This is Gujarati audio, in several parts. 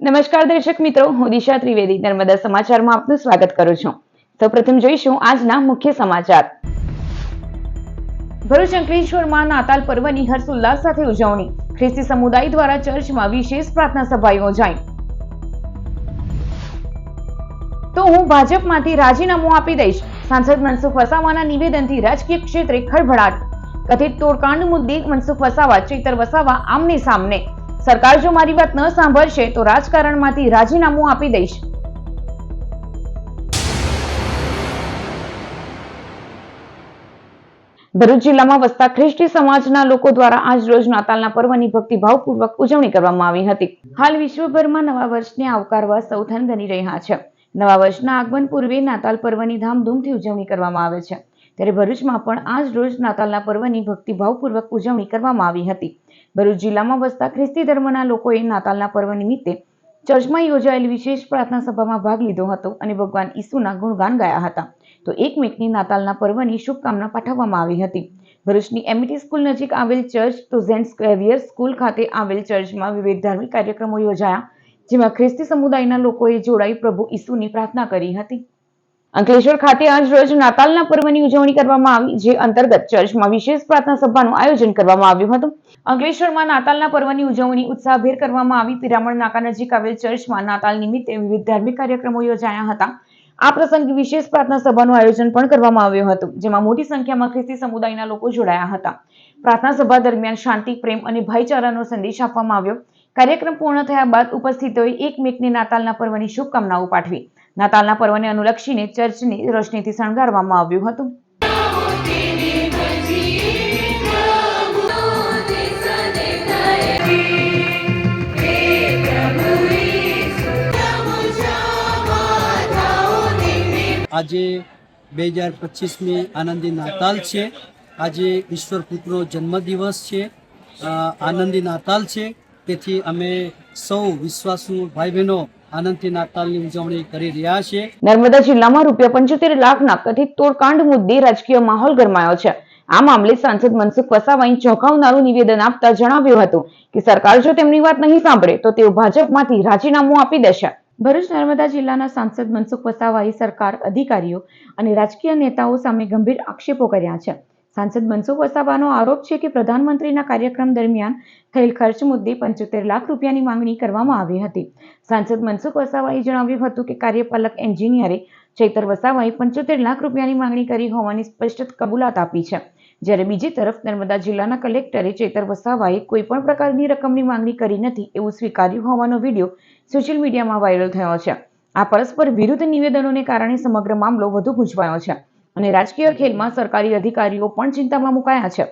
નમસ્કાર દર્શક મિત્રો, હું દિશા ત્રિવેદી નર્મદા સમાચારમાં આપનું સ્વાગત કરું છું। સૌપ્રથમ જોઈશું આજના મુખ્ય સમાચાર। ભરૂચ અંકલેશ્વરમાં નાતાલ પર્વની હર્ષોલ્લાસ સાથે ઉજવણી। ખ્રિસ્તી સમુદાય દ્વારા ચર્ચમાં વિશેષ પ્રાર્થના સભા યોજાઈ। તો હું ભાજપમાંથી રાજીનામું આપી દઈશ, સાંસદ મનસુખ વસાવાના નિવેદનથી રાજકીય ક્ષેત્રે ખળભળાટ। કથિત તોડકાંડ મુદ્દે મનસુખ વસાવા ચૈતર વસાવા આમને સામને। સરકાર જો મારી વાત ન સાંભળશે તો રાજકારણમાંથી રાજીનામું આપી દઈશ। ભરૂચ જિલ્લામાં વસતા ખ્રિસ્તી સમાજના લોકો દ્વારા આજ રોજ નાતાલના પર્વની ભક્તિભાવપૂર્વક ઉજવણી કરવામાં આવી હતી। હાલ વિશ્વભરમાં નવા વર્ષને આવકારવા સૌ થનગની રહ્યા છે। નવા વર્ષના આગમન પૂર્વે નાતાલ પર્વની ધામધૂમથી ઉજવણી કરવામાં આવે છે, ત્યારે ભરૂચમાં પણ આજ રોજ નાતાલના પર્વની ભક્તિભાવપૂર્વક ઉજવણી કરવામાં આવી હતી। ભરૂચ જિલ્લામાં વસતા ખ્રિસ્તી ધર્મના લોકોએ નાતાલના પર્વ નિમિત્તે ચર્ચમાં યોજાયેલી વિશેષ પ્રાર્થના સભામાં ભાગ લીધો હતો અને ભગવાન ઈસુના ગુણગાન ગાયા હતા। તો એકમેકની નાતાલના પર્વની શુભકામના પાઠવવામાં આવી હતી। ભરૂચની એમિટી સ્કૂલ નજીક આવેલ ચર્ચ તો સેન્ટ ઝેવિયર સ્કૂલ ખાતે આવેલ ચર્ચમાં વિવિધ ધાર્મિક કાર્યક્રમો યોજાયા, જેમાં ખ્રિસ્તી સમુદાયના લોકોએ જોડાઈ પ્રભુ ઈસુની પ્રાર્થના કરી હતી। અંકલેશ્વર ખાતે આજ રોજ નાતાલના પર્વની ઉજવણી કરવામાં આવી, જે અંતર્ગત ચર્ચમાં વિશેષ પ્રાર્થના સભાનું આયોજન કરવામાં આવ્યું હતું। અંકલેશ્વરમાં નાતાલના પર્વની ઉજવણી ઉત્સાહભેર કરવામાં આવી। પિરામણ નાકા નજીક આવેલ ચર્ચમાં નાતાલ નિમિત્તે વિવિધ ધાર્મિક કાર્યક્રમો યોજાયા હતા। આ પ્રસંગે વિશેષ પ્રાર્થના સભાનું આયોજન પણ કરવામાં આવ્યું હતું, જેમાં મોટી સંખ્યામાં ખ્રિસ્તી સમુદાયના લોકો જોડાયા હતા। પ્રાર્થના સભા દરમિયાન શાંતિ, પ્રેમ અને ભાઈચારાનો સંદેશ આપવામાં આવ્યો। કાર્યક્રમ પૂર્ણ થયા બાદ ઉપસ્થિતોએ એકમેકને નાતાલના પર્વની શુભકામનાઓ પાઠવી। નાતાલના પર્વને અનુલક્ષીને ચર્ચને રોશનીથી શણગારવામાં આવ્યું હતું। આજે 2025મી આનંદી નાતાલ છે। આજે ઈશ્વર પુત્રનો જન્મદિવસ છે, આનંદી નાતાલ છે। તેથી અમે સૌ વિશ્વાસુ ભાઈ બહેનો આનંદથી નાતાલની ઉજવણી કરી રહ્યા છીએ। નર્મદા જિલ્લામાં ₹75 લાખના કથિત તોડકાંડ મુદ્દે રાજકીય માહોલ ગરમાયો છે। આ મામલે સાંસદ મનસુખ વસાવાએ ચોંકાવનારું નિવેદન આપતા જણાવ્યું હતું કે સરકાર જો તેમની વાત નહીં સાંભળે તો તેઓ ભાજપમાંથી રાજીનામું આપી દેશે। ભરૂચ નર્મદા જિલ્લાના સાંસદ મનસુખ વસાવાએ સરકાર, અધિકારીઓ અને રાજકીય નેતાઓ સામે ગંભીર આક્ષેપો કર્યા છે। સાંસદ મનસુખ વસાવાનો આરોપ છે કે પ્રધાનમંત્રીના કાર્યક્રમ દરમિયાન થયેલ ખર્ચ મુદ્દે ₹75 લાખ રૂપિયાની માંગણી કરવામાં આવી હતી। સાંસદ મનસુખ વસાવાએ જણાવ્યું હતું કે કાર્યપાલક એન્જિનિયરે ચૈતર વસાવાએ ₹75 લાખ રૂપિયાની માંગણી કરી હોવાની સ્પષ્ટ કબૂલાત આપી છે, જ્યારે બીજી તરફ નર્મદા જિલ્લાના કલેક્ટરે ચૈતર વસાવાએ કોઈ પણ પ્રકારની રકમની માંગણી કરી નથી એવું સ્વીકાર્યું હોવાનો વિડીયો સોશિયલ મીડિયામાં વાયરલ થયો છે। આ પરસ્પર વિરુદ્ધ નિવેદનોને કારણે સમગ્ર મામલો વધુ ગૂંચવાયો છે અને રાજકીય ખેલમાં સરકારી અધિકારીઓ પણ ચિંતામાં મુકાયા છે।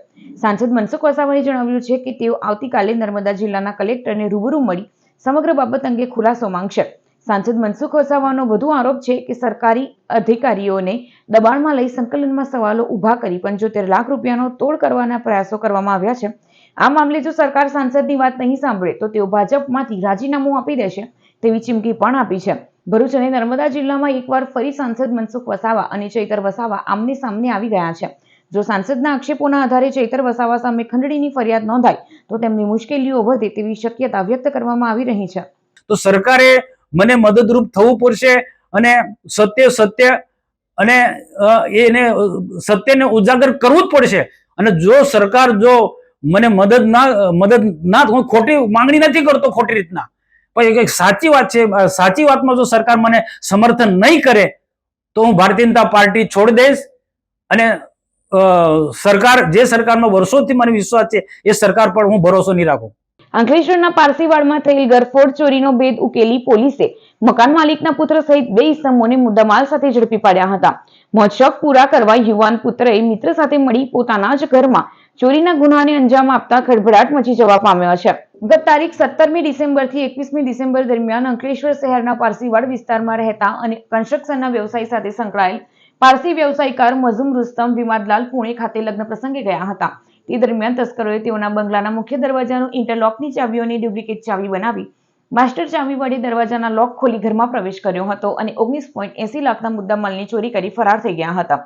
સાંસદ મનસુખ વસાવાએ જણાવ્યું છે કે તેઓ આવતીકાલે નર્મદા જિલ્લાના કલેક્ટરને રૂબરૂ મળી સમગ્ર બાબત અંગે ખુલાસો માંગશે। સાંસદ મનસુખ વસાવાનો વધુ આરોપ છે કે સરકારી અધિકારીઓને દબાણમાં લઈ સંકલનમાં સવાલો ઉભા કરી ₹75 લાખ રૂપિયાનો તોડ કરવાના પ્રયાસો કરવામાં આવ્યા છે। આ મામલે જો સરકાર સાંસદની વાત નહીં સાંભળે તો તેઓ ભાજપમાંથી રાજીનામું આપી દેશે તેવી ચીમકી પણ આપી છે। ભરૂચ અને નર્મદા જિલ્લામાં એકવાર ફરી સાંસદ મનસુખ વસાવા અને ચૈતર વસાવા આમને સામને આવી ગયા છે। જો સાંસદના આક્ષેપોના આધારે ચૈતર વસાવા સામે ખંડણીની ફરિયાદ નોંધાય તો તેમની મુશ્કેલીઓ વધે તેવી શક્યતા વ્યક્ત કરવામાં આવી રહી છે। તો સરકારે મને મદદરૂપ થવું પડશે અને સત્ય અને એને સત્યને ઉજાગર કરવું જ પડશે। અને જો સરકાર જો મને મદદ ના હું ખોટી માંગણી નથી કરતો ખોટી રીતના, પણ એક સાચી વાત છે, સાચી વાતમાં જો સરકાર મને સમર્થન નહીં કરે તો હું ભારતીય જનતા પાર્ટી છોડી દઈશ અને સરકાર જે સરકારનો વર્ષોથી મને વિશ્વાસ છે એ સરકાર પર હું ભરોસો નહીં રાખું। અંકલેશ્વરના પારસીવાડમાં થયેલ ગરફોડ ચોરીનો ભેદ ઉકેલી પોલીસે મકાન માલિકના પુત્ર સહિત 2 ઇસમોને મુદ્દામાલ સાથે ઝડપી પાડ્યા હતા। મોજ-શોખ પૂરા કરવા યુવાન પુત્રએ મિત્ર સાથે મળી પોતાના જ ઘરમાં ચોરીના ગુનાને અંજામ આપતા ખળભળાટ મચી જવા પામ્યો છે। ગત તારીખ 17મી ડિસેમ્બરથી 21મી ડિસેમ્બર દરમિયાન અંકલેશ્વર શહેરના પારસીવાડ વિસ્તારમાં રહેતા અને કન્સ્ટ્રક્શનના વ્યવસાય સાથે સંકળાયેલ પારસી વ્યવસાયકાર મઝુમ રુસ્તમ વિમાદલાલ પુણે ખાતે લગ્ન પ્રસંગે ગયા હતા। તે દરમિયાન તસ્કરોએ તેઓના બંગલાના મુખ્ય દરવાજાનું ઇન્ટરલોકની ચાવીઓની ડુપ્લિકેટ ચાવી બનાવી માસ્ટર ચાવી વડે દરવાજાના લોક ખોલી ઘરમાં પ્રવેશ કર્યો હતો અને 19.80 લાખના મુદ્દામાલની ચોરી કરી ફરાર થઈ ગયા હતા।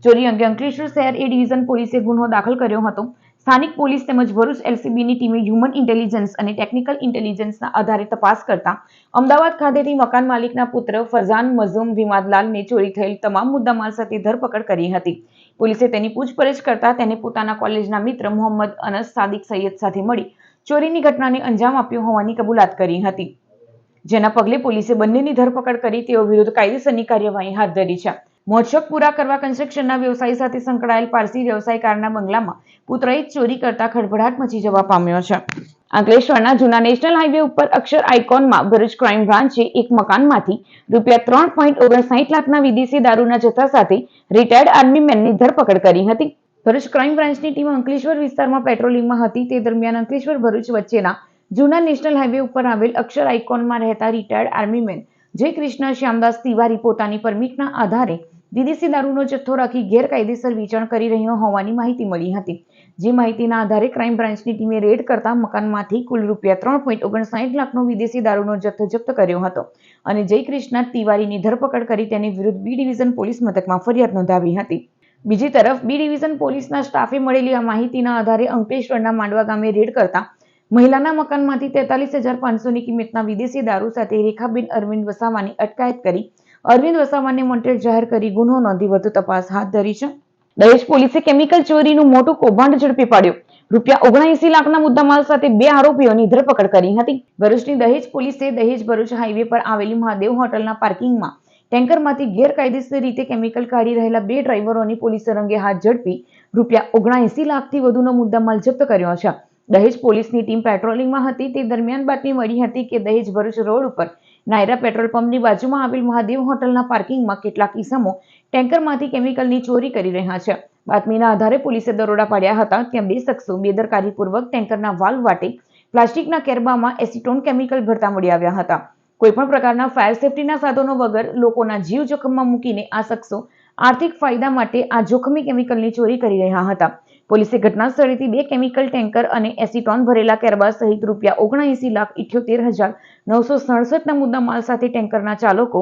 ચોરી અંગે અંકલેશ્વર શહેર એ ડિવિઝન પોલીસે ગુનો દાખલ કર્યો હતો। સ્થાનિક પોલીસ તેમજ ભરૂચ એલસીબીની ટીમે હ્યુમન ઇન્ટેલિજન્સ અને ટેકનિકલ ઇન્ટેલિજન્સના આધારે તપાસ કરતા અમદાવાદ ખાતેથી મકાન માલિકના પુત્ર ફરઝાન મઝૂમ વિમાદલાલને ચોરી થયેલ તમામ મુદ્દામાલ સાથે ધરપકડ કરી હતી. પોલીસે તેની પૂછપરછ કરતા તેને પોતાના કોલેજના મિત્ર મોહમ્મદ અનસ સાદિક સૈયદ સાથે મળી ચોરીની ઘટનાને અંજામ આપ્યો હોવાની કબૂલાત કરી હતી, જેના પગલે પોલીસે બંનેની ધરપકડ કરી તેઓ વિરુદ્ધ કાયદેસરની કાર્યવાહી હાથ ધરી છે. મોજશોખ પૂરા કરવા કન્સ્ટ્રક્શનના વ્યવસાય સાથે સંકળાયેલ પારસી વ્યવસાયકારના બંગલામાં પુત્રએ ચોરી કરતા ખળભળાટ મચી જવા પામ્યો છે. અંકલેશ્વરના જૂના નેશનલ હાઈવે ઉપર અક્ષર આઇકોનમાં ભરૂચ ક્રાઇમ બ્રાન્ચે એક મકાનમાંથી ₹3.59 લાખના વિદેશી દારૂના જથ્થા સાથે રિટાયર્ડ આર્મી મેનની ધરપકડ કરી હતી. ભરૂચ ક્રાઇમ બ્રાન્ચની ટીમ અંકલેશ્વર વિસ્તારમાં પેટ્રોલિંગમાં હતી તે દરમિયાન અંકલેશ્વર ભરૂચ વચ્ચેના જૂના નેશનલ હાઈવે ઉપર આવેલ અક્ષર આઇકોનમાં રહેતા રિટાયર્ડ આર્મી મેન જય કૃષ્ણ શ્યામદાસ તિવારી પોતાની પરમિટના આધારે વિદેશી દારૂનો જથ્થો રાખી ગેરકાયદેસર વેચાણ કરી રહ્યો હોવાની માહિતી મળી હતી. જે માહિતીના આધારે ક્રાઇમ બ્રાન્ચની ટીમે રેડ કરતા મકાનમાંથી કુલ ₹3.59 લાખનો વિદેશી દારૂનો જથ્થો જપ્ત કર્યો હતો અને જય કૃષ્ણ તિવારીની ધરપકડ કરી તેની વિરુદ્ધ બી ડિવિઝન પોલીસ મથકમાં ફરિયાદ નોંધાવી હતી. બીજી તરફ બી ડિવિઝન પોલીસના સ્ટાફે મળેલી આ માહિતીના આધારે અંકલેશ્વરના માંડવા ગામે રેડ કરતા મહિલાના મકાનમાંથી 43,500ની કિંમતના વિદેશી દારૂ સાથે રેખાબેન અરવિંદ વસાવાની અટકાયત કરી અરવિંદ વસાવાને વોન્ટેડ જાહેર કરી ગુનો નોંધી વધુ તપાસ હાથ ધરી છે. દહેજ પોલીસે કેમિકલ ચોરીનું મોટું કૌભાંડ ઝડપી પાડ્યું. ₹79 લાખના મુદ્દામાલ સાથે 2 આરોપીઓની ધરપકડ કરી હતી. ભરૂચની દહેજ પોલીસે દહેજ ભરૂચ હાઈવે પર આવેલી મહાદેવ હોટલના પાર્કિંગમાં ટેન્કરમાંથી ગેરકાયદેસર રીતે કેમિકલ કાઢી રહેલા 2 ડ્રાઈવરોની પોલીસે રંગે હાથ ઝડપી ₹79 લાખથી વધુનો મુદ્દામાલ જપ્ત કર્યો છે. દહેજ પોલીસની ટીમ પેટ્રોલિંગમાં હતી તે દરમિયાન બાતમી મળી હતી કે દહેજ ભરૂચ રોડ ઉપર નાયરા પેટ્રોલ પંપની બાજુમાં આવેલ મહાદેવ હોટલના પાર્કિંગમાં કેટલાક ઈસમો ટેન્કરમાંથી કેમિકલની ચોરી કરી રહ્યા છે. બાતમીના આધારે પોલીસે દરોડા પાડ્યા હતા. ત્યાં 2 શખ્સો બેદરકારીપૂર્વક ટેન્કરના વાલ્વ વાટે પ્લાસ્ટિકના કેરબામાં એસિટોન કેમિકલ ભરતા મળી આવ્યા હતા. કોઈપણ પ્રકારના ફાયર સેફટીના સાધનો વગર લોકોના જીવ જોખમમાં મૂકીને આ શખ્સો આર્થિક ફાયદા માટે આ જોખમી કેમિકલની ચોરી કરી રહ્યા હતા. પોલીસે ઘટના સ્થળેથી 2 કેમિકલ ટેન્કર અને એસિટોન ભરેલા કેરબા સહિત ₹19,78,967ના મુદ્દામાલ સાથે ટેન્કરના ચાલકો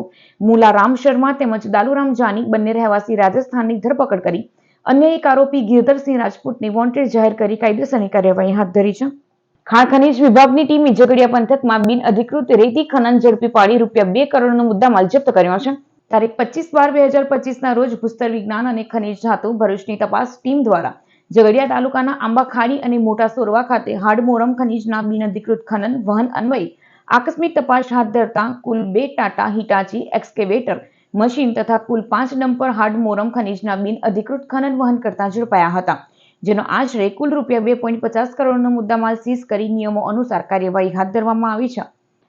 મુલારામ શર્મા તેમજ દાલુરામ જાની બંને રહેવાસી રાજસ્થાનની ધરપકડ કરી અન્ય એક આરોપી ગિરધરસિંહ રાજપૂતને વોન્ટેડ જાહેર કરી કાયદેસરની કાર્યવાહી હાથ ધરી છે. ખાણ ખનીજ વિભાગની ટીમે ઝઘડિયા પંથકમાં બિનઅધિકૃત રેતી ખનન ઝડપી પાડી ₹2 કરોડનો મુદ્દામાલ જપ્ત કર્યો છે. તારીખ 25/12/2025ના રોજ ભૂસ્તર વિજ્ઞાન અને ખનીજ ધાતુ ભરૂચની તપાસ ટીમ દ્વારા ઝઘડિયા તાલુકાના આંબાખાડી અને મોટા સોરવા ખાતે હાડમોરમ ખનીજના બિનઅધિકૃત ખનન વહન અન્વયે આકસ્મિક તપાસ હાથ ધરતા કુલ 2 ટાટા હિટાચી એક્સકેવેટર મશીન તથા કુલ 5 ડમ્પર હાડમોરમ ખનીજના બિનઅધિકૃત ખનન વહન કરતા ઝડપાયા હતા, જેનો આશરે કુલ ₹2.50 કરોડનો મુદ્દામાલ સીઝ કરી નિયમો અનુસાર કાર્યવાહી હાથ ધરવામાં આવી છે.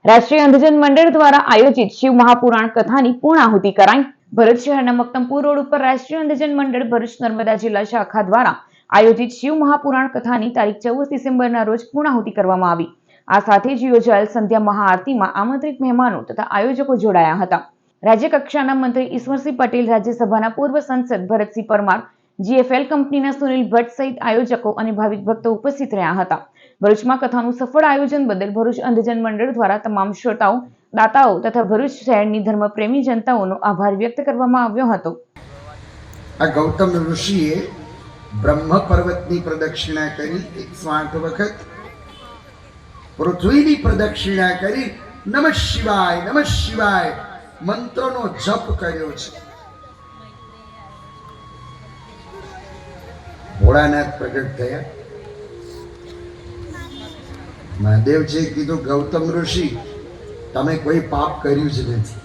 રાષ્ટ્રીય અંધજન મંડળ દ્વારા આયોજિત શિવ મહાપુરાણ કથાની પૂર્ણાહુતિ કરાઈ. ભરૂચ શહેરના મક્તમપુર રોડ ઉપર રાષ્ટ્રીય અંધજન મંડળ ભરૂચ નર્મદા જિલ્લા શાખા દ્વારા આયોજિત શિવ મહાપુરાણ કથાની તારીખ 14 ડિસેમ્બરના રોજ પૂર્ણાહુતિ કરવામાં આવી. આ સાથે જ યોજાયેલ સંધ્યા મહાઆરતીમાં આમંત્રિત મહેમાનો તથા આયોજકો જોડાયા હતા. રાજ્ય કક્ષાના મંત્રી ઈશ્વરસિંહ પટેલ, રાજ્યસભાના પૂર્વ સંસદ ભરતસિંહ પરમાર, GFL કંપનીના સુનિલ ભટ્ટ સહિત આયોજકો અને ભાવિક ભક્તો ઉપસ્થિત રહ્યા હતા. ભરૂચમાં કથાનું સફળ આયોજન બદલ ભરૂચ અંધજન મંડળ દ્વારા તમામ શ્રોતાઓ, દાતાઓ તથા ભરૂચ શહેરની ધર્મપ્રેમી જનતાઓનો આભાર વ્યક્ત કરવામાં આવ્યો હતો. આ ગૌતમ ઋષિએ બ્રહ્મ પર્વતની પ્રદક્ષિણા કરી 108 વખત, પૃથ્વીની પ્રદક્ષિણા કરી નમઃ શિવાય મંત્રોનો જપ કર્યો છે. ભોળાનાથ પ્રગટ થયા. મહાદેવજીએ કીધું, ગૌતમ ઋષિ, તમે કોઈ પાપ કર્યું જ નથી.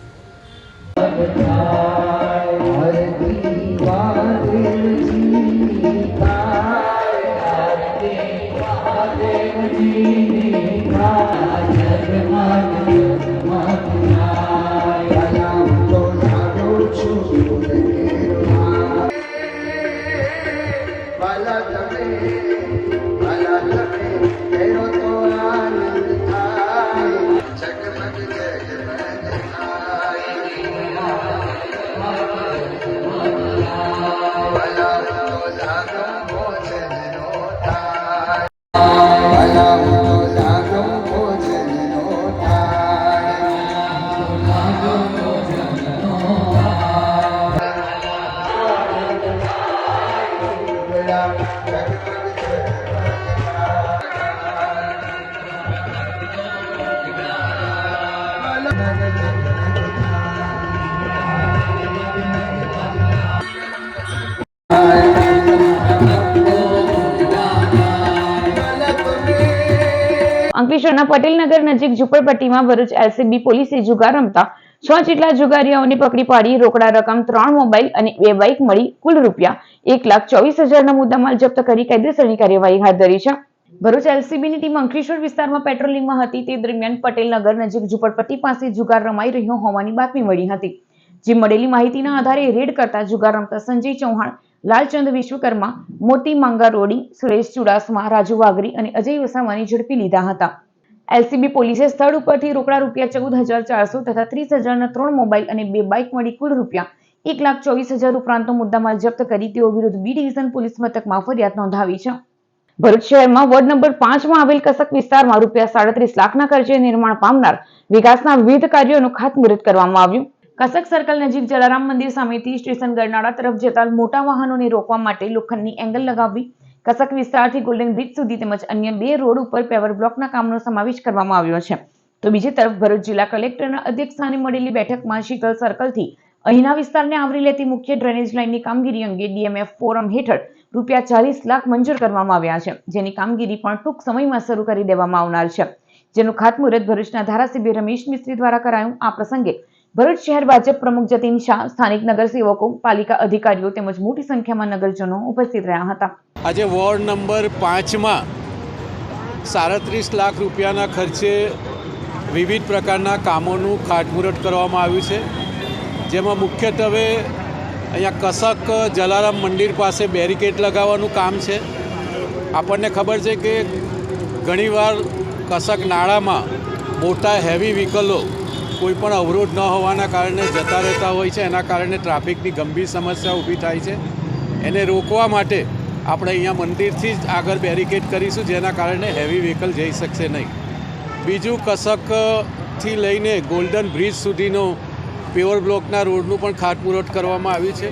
અંકલેશ્વરના પટેલનગર નજીક ઝુંપડપટ્ટીમાં ભરૂચ એલસીબી પોલીસે જુગાર રમતા 6 જેટલા જુગારીઓને પકડી પાડી રોકડા રકમ 3 મોબાઈલ અને 2 બાઇક મળી કુલ રૂપિયા 1,24,000 મુદ્દામાલ જપ્ત કરી કાયદેસરની કાર્યવાહી હાથ ધરી છે. ભરૂચ એલસીબીની ટીમ અંકલેશ્વર વિસ્તારમાં પેટ્રોલિંગમાં હતી તે દરમિયાન પટેલનગર નજીક ઝુંપડપટ્ટી પાસે જુગાર રમાઈ રહ્યો હોવાની બાતમી મળી હતી. જે મળેલી માહિતીના આધારે રેડ કરતા જુગાર રમતા સંજય ચૌહાણ, લાલચંદ વિશ્વકર્મા, મોતી માંગારોડી, સુરેશ ચુડાસમા, રાજુ વાઘરી અને અજય વસાવાની ઝડપી લીધા હતા. એલસીબી પોલીસે સ્થળ ઉપરથી રોકડા રૂપિયા 14,400 તથા 30,000ના 3 મોબાઈલ અને 2 બાઇક મળી કુલ રૂપિયા 1,24,000 ઉપરાંતનો મુદ્દામાલ જપ્ત કરી તેઓ વિરુદ્ધ બી ડિવિઝન પોલીસ મથકમાં ફરિયાદ નોંધાવી છે. ભરૂચ શહેરમાં વોર્ડ નંબર 5 માં આવેલ કસક વિસ્તારમાં રૂપિયા 37 લાખના ખર્ચે નિર્માણ પામનાર વિકાસના વિવિધ કાર્યોનું ખાતમુહૂર્ત કરવામાં આવ્યું. કસક સર્કલ નજીક જલારામ મંદિર સામેથી સ્ટેશન ગરનાળા તરફ જતા મોટા વાહનોને રોકવા માટે લોખંડની એંગલ લગાવવી, કસક વિસ્તારથી ગોલ્ડન બ્રિજ સુધી તેમજ અન્ય 2 રોડ ઉપર પેવર બ્લોકના કામનો સમાવેશ કરવામાં આવ્યો છે. તો બીજી તરફ ભરૂચ જિલ્લા કલેક્ટરના અધ્યક્ષસ્થાને મળેલી બેઠકમાં શીતલ સર્કલથી અહીંના વિસ્તારને આવરી લેતી મુખ્ય ડ્રેનેજ લાઇનની કામગીરી અંગે ડીએમએફ ફોરમ હેઠળ રૂપિયા 40 લાખ મંજૂર કરવામાં આવ્યા છે, જેની કામગીરી પણ ટૂંક સમયમાં શરૂ કરી દેવામાં આવનાર છે, જેનું ખાતમુહૂર્ત ભરૂચના ધારાસભ્ય રમેશ મિસ્ત્રી દ્વારા કરાયું. આ પ્રસંગે ભરૂચ શહેર ભાજપ પ્રમુખ જતીન શાહ, સ્થાનિક નગરસેવકો, પાલિકા અધિકારીઓ તેમજ મોટી સંખ્યામાં નગરજનો ઉપસ્થિત રહ્યા હતા. આજે વોર્ડ નંબર 5માં 37 લાખ રૂપિયાના ખર્ચે વિવિધ પ્રકારના કામોનું ખાતમુહૂર્ત કરવામાં આવ્યું છે, જેમાં મુખ્યત્વે અહીંયા કસક જલારામ મંદિર પાસે બેરિકેડ લગાવવાનું કામ છે. આપણને ખબર છે કે ઘણીવાર કસક નાળામાં મોટા હેવી વ્હીકલો કોઈ પણ અવરોધ ન હોવાના કારણે જતા રહેતા હોય છે. એના કારણે ટ્રાફિકની ગંભીર સમસ્યા ઊભી થાય છે. એને રોકવા માટે આપણે અહીંયા મંદિરથી જ આગળ બેરિકેડ કરીશું, જેના કારણે હેવી વ્હીકલ જઈ શકશે નહીં. બીજું, કસકથી લઈને ગોલ્ડન બ્રિજ સુધીનો પેવર બ્લોકના રોડનું પણ ખાતમુહૂર્ત કરવામાં આવ્યું છે.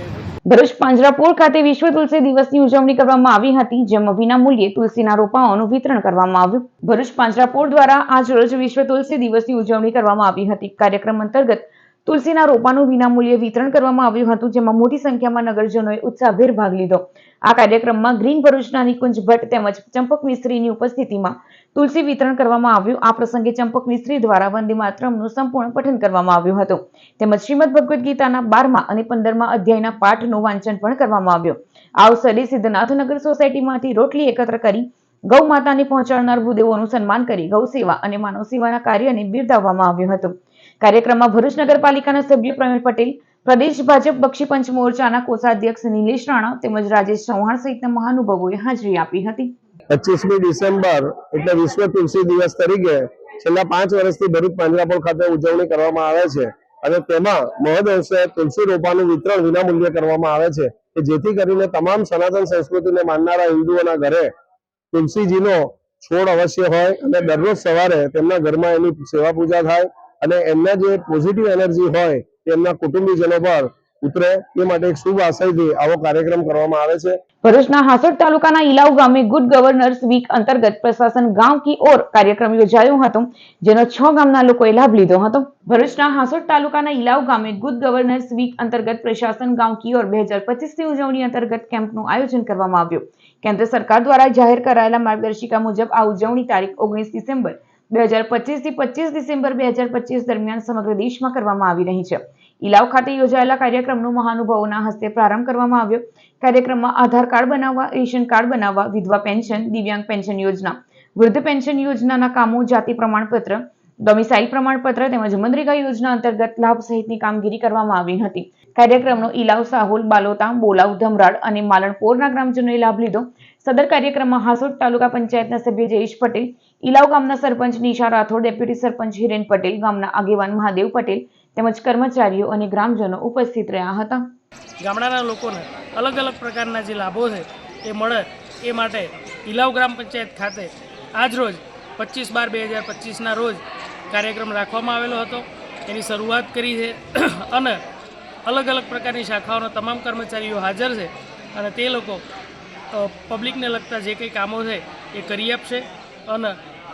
ભરૂચ પાંજરાપોળ ખાતે વિશ્વ તુલસી દિવસની ઉજવણી કરવામાં આવી હતી, જેમાં વિનામૂલ્યે તુલસીના રોપાઓનું વિતરણ કરવામાં આવ્યું. ભરૂચ પાંજરાપોળ દ્વારા આજ રોજ વિશ્વ તુલસી દિવસની ઉજવણી કરવામાં આવી હતી. કાર્યક્રમ અંતર્ગત તુલસીના રોપાનું વિનામૂલ્યે વિતરણ કરવામાં આવ્યું હતું, જેમાં મોટી સંખ્યામાં નગરજનોએ ઉત્સાહભેર ભાગ લીધો. આ કાર્યક્રમમાં ગ્રીન ભરૂચના નિકુંજ ભટ્ટ તેમજ ચંપક મિસ્ત્રીની ઉપસ્થિતિમાં તુલસી વિતરણ કરવામાં આવ્યું. આ પ્રસંગે ચંપક મિસ્ત્રી દ્વારા વંદે માતરમનું સંપૂર્ણ પઠન કરવામાં આવ્યું હતું, તેમજ શ્રીમદ ભગવદ્ ગીતાના 12મા અને 15મા અધ્યાયના પાઠનું વાંચન પણ કરવામાં આવ્યું. આ અવસરે સિદ્ધનાથનગર સોસાયટીમાંથી રોટલી એકત્ર કરી ગૌ માતાને પહોંચાડનાર ભૂદેવોનું સન્માન કરી ગૌ સેવા અને માનવ સેવાના કાર્યને બિરદાવવામાં આવ્યું હતું. કાર્યક્રમમાં ભરૂચ નગરપાલિકાના સભ્ય પ્રવીણ પટેલ, પ્રદેશ ભાજપ બક્ષી પંચ મોરચાના કોષાધ્યક્ષ નિલેશ રાણા તેમજ રાજેશ ચૌહાણ સહિતના મહાનુભાવોએ હાજરી આપી હતી. 25મી ડિસેમ્બર એટલે વિશ્વ તુલસી દિવસ તરીકે છેલ્લા 5 વર્ષથી ભરૂચ પાંજરાપોળ ખાતે ઉજવણી કરવામાં આવે છે અને તેમાં મહોદઅંશે તુલસી રોપાનું વિતરણ વિનામૂલ્યે કરવામાં આવે છે કે જેથી કરીને તમામ સનાતન સંસ્કૃતિને માનનારા હિન્દુઓના ઘરે તુલસીજીનો છોડ અવશ્ય હોય અને દરરોજ સવારે તેમના ઘરમાં એની સેવા પૂજા થાય અને એમના જે પોઝિટિવ એનર્જી હોય તે એમના કુટુંબીજનો પર ઉતરે તે માટે એક શુભ આશયથી આવો કાર્યક્રમ કરવામાં આવે છે. ભરૂચના હાસોડ તાલુકાના ઇલાવ ગામે ગુડ ગવર્નર્સ વીક અંતર્ગત પ્રશાસન ગાંવ કી ઓર કાર્યક્રમ યોજાયો હતો, જેનો 6 ગામના લોકોએ લાભ લીધો હતો. ભરૂચના હાસોડ તાલુકાના ઇલાવ ગામે ગુડ ગવર્નર્સ વીક અંતર્ગત પ્રશાસન ગાંવ કી ઓર 2025ની ઉજવણી અંતર્ગત કેમ્પનું આયોજન કરવામાં આવ્યું. કેન્દ્ર સરકાર દ્વારા જાહેર કરાયેલા માર્ગદર્શિકા મુજબ આ ઉજવણી તારીખ 19 ડિસેમ્બર 2025 થી 25 ડિસેમ્બર 2025 દરમિયાન સમગ્ર દેશમાં કરવામાં આવી રહી છે. ઇલાવ ખાતે યોજાયેલા કાર્યક્રમનું મહાનુભાવોના હસ્તે પ્રારંભ કરવામાં આવ્યો. કાર્યક્રમમાં આધાર કાર્ડ બનાવવા, રેશન કાર્ડ બનાવવા, વિધવા પેન્શન, દિવ્યાંગ પેન્શન યોજના, વૃદ્ધ પેન્શન યોજનાના કામો, જાતિ પ્રમાણપત્ર, ડોમિસાઇલ પ્રમાણપત્ર તેમજ મનરેગા યોજના અંતર્ગત લાભ સહિતની કામગીરી કરવામાં આવી હતી. કાર્યક્રમનો ઇલાવ, સાહોલ, બાલોતા, બોલાવ, ધમરાડ અને માલણપોરના ગ્રામજનોએ લાભ લીધો. સદર કાર્યક્રમમાં હાસોડ તાલુકા પંચાયતના સભ્ય જયેશ પટેલ, ઇલાવ ગામના સરપંચ નિશા રાઠોડ, ડેપ્યુટી સરપંચ હિરેન પટેલ, ગામના આગેવાન મહાદેવ પટેલ તેમજ કર્મચારીઓ અને ગ્રામજનો ઉપસ્થિત રહ્યા હતા. ગામડાના લોકોને અલગ અલગ પ્રકારના જે લાભો છે એ મળે એ માટે ઇલાવ ગ્રામ પંચાયત ખાતે આજરોજ 25/12/2025ના રોજ કાર્યક્રમ રાખવામાં આવેલો હતો. એની શરૂઆત કરી છે અને અલગ અલગ પ્રકારની શાખાઓના તમામ કર્મચારીઓ હાજર છે અને તે લોકો પબ્લિકને લગતા જે કંઈ કામો છે એ કરી આપશે અને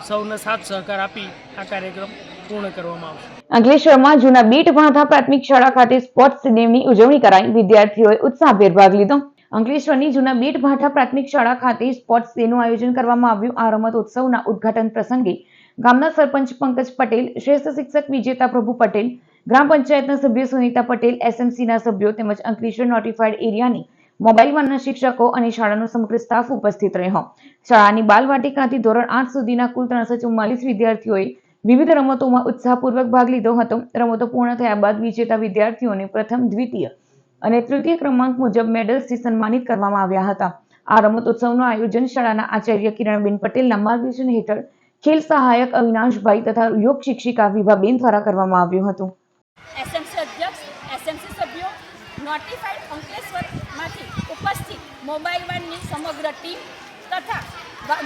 સૌને સાથ સહકાર આપી આ કાર્યક્રમ પૂર્ણ કરવામાં આવશે. અંકલેશ્વરમાં જૂના બીટ ભાઠા પ્રાથમિક શાળા ખાતે સ્પોર્ટ્સ ડેની ઉજવણી કરાઈ. વિદ્યાર્થીઓએ ઉત્સાહભેર ભાગ લીધો. અંકલેશ્વરની જૂના બીટ ભાઠા પ્રાથમિક શાળા ખાતે સ્પોર્ટ્સ ડેનું આયોજન કરવામાં આવ્યું. આ રમત ઉત્સવના ઉદ્ઘાટન પ્રસંગે ગામના સરપંચ પંકજ પટેલ, શ્રેષ્ઠ શિક્ષક વિજેતા પ્રભુ પટેલ, ગ્રામ પંચાયતના સભ્ય સુનીતા પટેલ, એસએમસીના સભ્યો તેમજ અંકલેશ્વર નોટિફાઈડ એરિયાની મોબાઈલ વાનના શિક્ષકો અને શાળાનો સમગ્ર સ્ટાફ ઉપસ્થિત રહ્યો. શાળાની બાલવાટિકાથી ધોરણ 8 સુધીના કુલ 344 વિદ્યાર્થીઓએ વિવિધ રમતોમાં ઉત્સાહપૂર્વક ભાગ લીધો હતો. રમતો પૂર્ણ થયા બાદ વિજેતા વિદ્યાર્થીઓને પ્રથમ, દ્વિતીય અને તૃતીય ક્રમાંક મુજબ મેડલ્સથી સન્માનિત કરવામાં આવ્યા હતા. આ રમતોત્સવનું આયોજન શાળાના આચાર્ય કિરણબેન પટેલના માર્ગદર્શન હેઠળ ખેલ સહાયક અવિનાશભાઈ તથા યોગ શિક્ષિકા વિભાબેન દ્વારા કરવામાં આવ્યું હતું. એસએમસી અધ્યક્ષ, એસએમસી સભ્યો, નોટિફાઈડ અંકલેશ્વરમાંથી ઉપસ્થિત મોબાઈલ વાનની સમગ્ર ટીમ તથા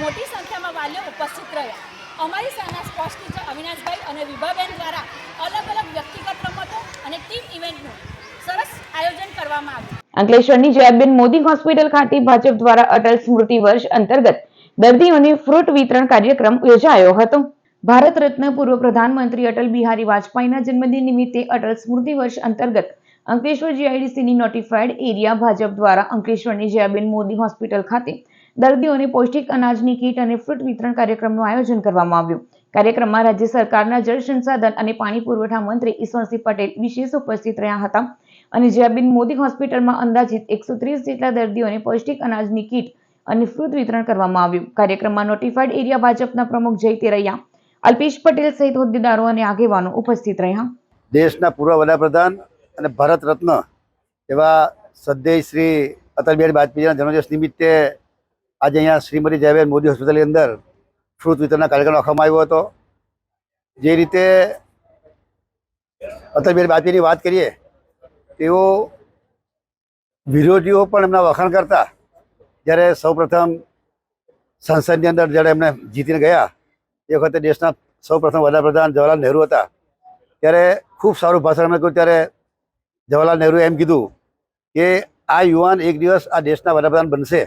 મોટી સંખ્યામાં વાલીઓ ઉપસ્થિત રહ્યા. અમારી શાળાના સ્પોર્ટ્સ ટીચર અવિનાશભાઈ અને વિભાબેન દ્વારા અલગ અલગ વ્યક્તિગત રમતો અને ટીમ ઇવેન્ટનું સરસ આયોજન કરવામાં આવ્યું. અંકલેશ્વરની જયાબેન મોદી હોસ્પિટલ ખાતે ભાજપ દ્વારા અટલ સ્મૃતિ વર્ષ અંતર્ગત દર્દીઓને ફ્રૂટ વિતરણ કાર્યક્રમ યોજાયો હતો. ભારત રત્ન પૂર્વ પ્રધાનમંત્રી અટલ બિહારી વાજપેયીના જન્મદિન નિમિત્તે અટલ સ્મૃતિ વર્ષ અંતર્ગત અંકલેશ્વર જીઆઈડીસીની નોટિફાઈડ એરિયા ભાજપ દ્વારા અંકલેશ્વરની જયાબેન મોદી હોસ્પિટલ ખાતે દર્દીઓને પૌષ્ટિક અનાજની કીટ અને ફ્રૂટ વિતરણ કાર્યક્રમનું આયોજન કરવામાં આવ્યું. કાર્યક્રમમાં રાજ્ય સરકારના જળ સંસાધન અને પાણી પુરવઠા મંત્રી ઈશ્વરસિંહ પટેલ વિશેષ ઉપસ્થિત રહ્યા હતા અને જયાબેન મોદી હોસ્પિટલમાં અંદાજિત 130 જેટલા દર્દીઓને પૌષ્ટિક અનાજની કીટ અને ફ્રૂટ વિતરણ કરવામાં આવ્યું. કાર્યક્રમમાં નોટિફાઈડ એરિયા ભાજપના પ્રમુખ જય તેરૈયા, અલ્પેશ પટેલ સહિત હોદ્દેદારો અને આગેવાનો ઉપસ્થિત રહ્યા. દેશના પૂર્વ વડાપ્રધાન અને ભારત રત્ન એવા સદૈવ શ્રી અટલ બિહારી વાજપેયીના જન્મદિવસ નિમિત્તે આજે અહીંયા શ્રીમતી જયાબેન મોદી હોસ્પિટલની અંદર ફ્રૂટ વિતરણના કાર્યક્રમ રાખવામાં આવ્યો હતો. જે રીતે અટલ બિહારી વાજપેયીની વાત કરીએ તેઓ વિરોધીઓ પણ એમના વખાણ કરતા. જ્યારે સૌપ્રથમ સંસદની અંદર જ્યારે એમણે જીતીને ગયા એ વખતે દેશના સૌપ્રથમ વડાપ્રધાન જવાહરલાલ નહેરુ હતા. ત્યારે ખૂબ સારું ભાષણ એમણે કહ્યું. ત્યારે જવાહરલાલ નહેરુએ એમ કીધું કે આ યુવાન એક દિવસ આ દેશના વડાપ્રધાન બનશે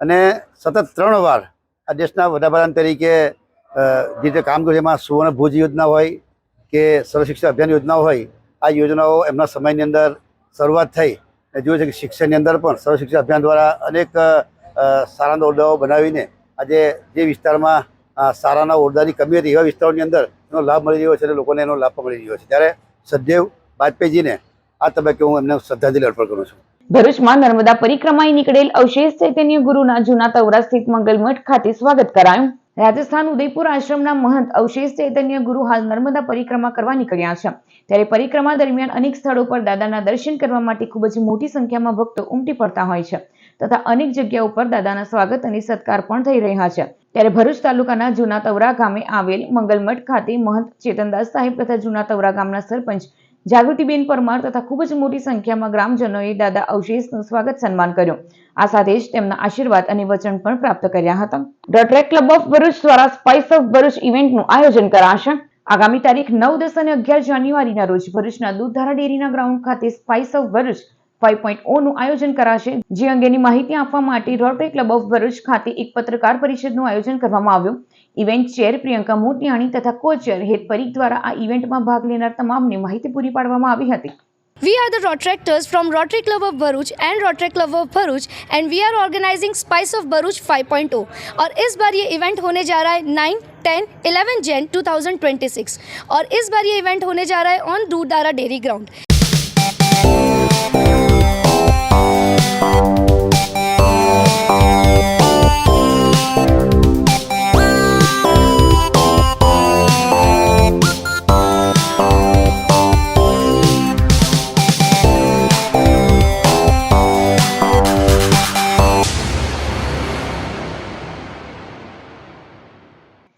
અને સતત 3 વાર આ દેશના વડાપ્રધાન તરીકે જે રીતે કામ કર્યું, એમાં સુવર્ણ ભુજ યોજના હોય કે સર્વ શિક્ષા અભિયાન યોજનાઓ હોય, આ યોજનાઓ એમના સમયની અંદર શરૂઆત થઈ. જોયું છે કે શિક્ષણની અંદર પણ સર્વ શિક્ષા અભિયાન દ્વારા અનેક શાળાના ઓરડાઓ બનાવીને આજે જે વિસ્તારમાં શાળાના ઓરડાની કમી હતી એવા વિસ્તારોની અંદર એનો લાભ મળી રહ્યો છે અને લોકોને એનો લાભ મળી રહ્યો છે. ત્યારે સદૈવ વાજપેયીજીને આ તબક્કે હું એમને શ્રદ્ધાંજલિ અર્પણ કરું છું. ભરૂચમાં નર્મદા પરિક્રમાએ નીકળેલ અવશેષ ચૈતન્ય ગુરુના જૂના તવરા સ્થિત મંગલમઠ ખાતે સ્વાગત કરાયું. રાજસ્થાન ઉદયપુર આશ્રમના મહંત અવશેષ ચૈતન્ય ગુરુ હાલ નર્મદા પરિક્રમા કરવા નીકળ્યા છે. ત્યારે પરિક્રમા દરમિયાન અનેક સ્થળો પર દાદાના દર્શન કરવા માટે ખૂબ જ મોટી સંખ્યામાં ભક્તો ઉમટી પડતા હોય છે તથા અનેક જગ્યાઓ પર દાદાના સ્વાગત અને સત્કાર પણ થઈ રહ્યા છે. ત્યારે ભરૂચ તાલુકાના જૂના તવરા ગામે આવેલ મંગલમઠ ખાતે મહંત ચેતનદાસ સાહેબ તથા જૂના તવરા ગામના સરપંચ જાગૃતિબેન પરમાર તથા ખૂબ જ મોટી સંખ્યામાં ગ્રામજનોએ દાદા અવશેષનું સ્વાગત સન્માન કર્યું. આ સાથે જ તેમના આશીર્વાદ અને વચન પણ પ્રાપ્ત કર્યા હતા. રોટરી ક્લબ ઓફ ભરૂચ દ્વારા સ્પાઇસ ઓફ ભરૂચ ઇવેન્ટનું આયોજન કરાશે. આગામી તારીખ 9, 10 અને 11 જાન્યુઆરીના રોજ ભરૂચના દૂધધારા ડેરીના ગ્રાઉન્ડ ખાતે સ્પાઇસ ઓફ ભરૂચ 5.0 નું આયોજન કરાશે. જે અંગેની માહિતી આપવા માટે રોટરી ક્લબ ઓફ ભરૂચ ખાતે એક પત્રકાર પરિષદનું આયોજન કરવામાં આવ્યું. ઇવેન્ટ ચેર પ્રિયંકા મોટિયાણી તથા કો ચેર હેત પરીખ દ્વારા આ ઇવેન્ટમાં ભાગ લેનાર તમામને માહિતી પૂરી પાડવામાં આવી હતી. We are the Rotaractors from Rotary Club of Bharuch and Rotary Club of Bharuch and we are organizing Spice of Bharuch 5.0 और इस बार ये इवेंट होने जा रहा है 9, 10, 11 Jan 2026 और इस बार ये इवेंट होने जा रहा है ऑन दूधधारा डेयरी ग्राउंड.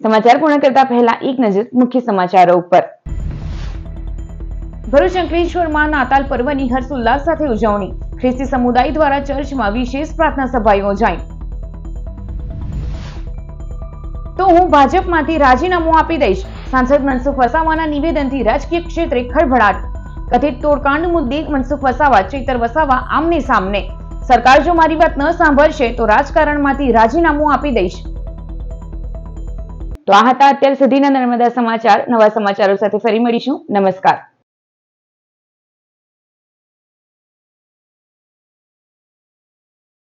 સમાચાર પૂર્ણ કરતા પહેલા એક નજર મુખ્ય સમાચારો ઉપર. ભરૂચ અંકલેશ્વરમાં નાતાલ પર્વની હર્ષોલ્લાસ સાથે ઉજવણી. ખ્રિસ્તી સમુદાય દ્વારા ચર્ચમાં વિશેષ પ્રાર્થના સભા યોજાઈ. તો હું ભાજપમાંથી રાજીનામું આપી દઈશ. સાંસદ મનસુખ વસાવાના નિવેદનથી રાજકીય ક્ષેત્રે ખળભળાટ. કથિત તોડકાંડ મુદ્દે મનસુખ વસાવા ચૈતર વસાવા આમને સામને. સરકાર જો મારી વાત ન સાંભળશે તો રાજકારણમાંથી રાજીનામું આપી દઈશ. તો આ હતા અત્યાર સુધીના નર્મદા સમાચાર. નવા સમાચારો સાથે ફરી મળીશું. નમસ્કાર.